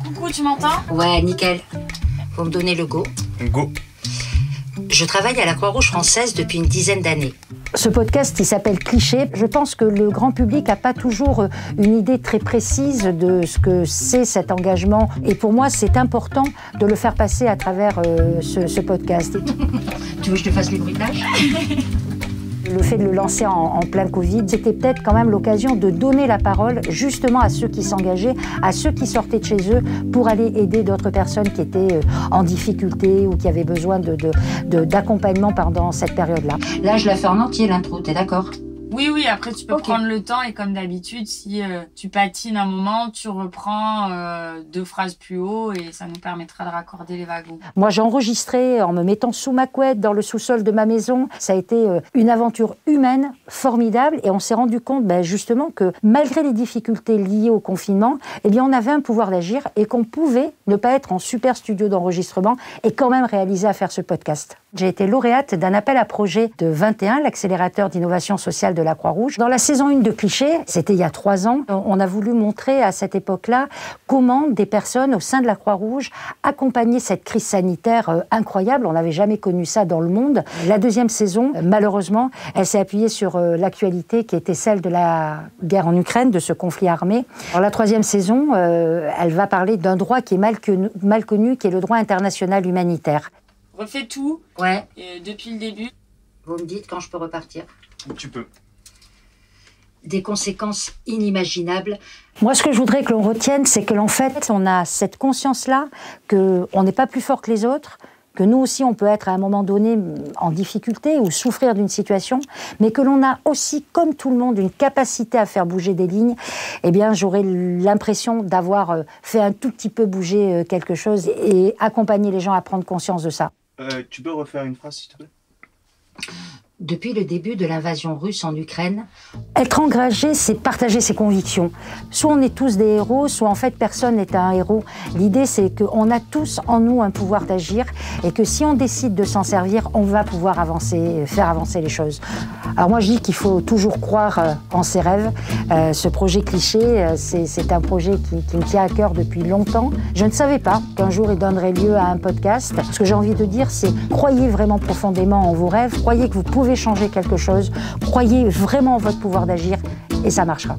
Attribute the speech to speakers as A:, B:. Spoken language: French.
A: Coucou, tu m'entends?
B: Ouais, nickel. Faut me donner le go.
C: Go.
B: Je travaille à la Croix-Rouge française depuis une dizaine d'années.
D: Ce podcast, il s'appelle Cliché. Je pense que le grand public n'a pas toujours une idée très précise de ce que c'est cet engagement. Et pour moi, c'est important de le faire passer à travers ce podcast.
B: Tu veux que je te fasse les bruitages?
D: Le fait de le lancer en plein Covid, c'était peut-être quand même l'occasion de donner la parole justement à ceux qui s'engageaient, à ceux qui sortaient de chez eux pour aller aider d'autres personnes qui étaient en difficulté ou qui avaient besoin d'accompagnement pendant cette période-là.
B: Là, je la fais en entier, l'intro, t'es d'accord?
A: Oui, après tu peux prendre le temps et comme d'habitude, si tu patines un moment, tu reprends 2 phrases plus haut et ça nous permettra de raccorder les wagons.
D: Moi, j'ai enregistré en me mettant sous ma couette dans le sous-sol de ma maison. Ça a été une aventure humaine formidable et on s'est rendu compte justement que malgré les difficultés liées au confinement, on avait un pouvoir d'agir et qu'on pouvait ne pas être en super studio d'enregistrement et quand même réaliser à faire ce podcast. J'ai été lauréate d'un appel à projet de 21, l'accélérateur d'innovation sociale de la Croix-Rouge. Dans la saison 1 de Cliché, c'était il y a 3 ans, on a voulu montrer à cette époque-là comment des personnes au sein de la Croix-Rouge accompagnaient cette crise sanitaire incroyable. On n'avait jamais connu ça dans le monde. La deuxième saison, malheureusement, elle s'est appuyée sur l'actualité qui était celle de la guerre en Ukraine, de ce conflit armé. Dans la troisième saison, elle va parler d'un droit qui est mal connu, qui est le droit international humanitaire.
A: Refais tout.
B: Ouais.
A: Depuis le début.
B: Vous me dites quand je peux repartir?
C: Tu peux.
B: Des conséquences inimaginables.
D: Moi, ce que je voudrais que l'on retienne, c'est que en fait, on a cette conscience-là qu'on n'est pas plus fort que les autres, que nous aussi, on peut être à un moment donné en difficulté ou souffrir d'une situation, mais que l'on a aussi, comme tout le monde, une capacité à faire bouger des lignes. J'aurais l'impression d'avoir fait un tout petit peu bouger quelque chose et accompagner les gens à prendre conscience de ça.
C: Tu peux refaire une phrase, s'il te plaît?
B: Depuis le début de l'invasion russe en Ukraine,
D: être engagé, c'est partager ses convictions. Soit on est tous des héros, soit en fait personne n'est un héros. L'idée, c'est qu'on a tous en nous un pouvoir d'agir et que si on décide de s'en servir, on va pouvoir avancer, faire avancer les choses. Alors moi, je dis qu'il faut toujours croire en ses rêves. Ce projet Cliché, c'est un projet qui me tient à cœur depuis longtemps. Je ne savais pas qu'un jour il donnerait lieu à un podcast. Ce que j'ai envie de dire, c'est croyez vraiment profondément en vos rêves, croyez que vous pouvez changer quelque chose, croyez vraiment en votre pouvoir d'agir et ça marchera.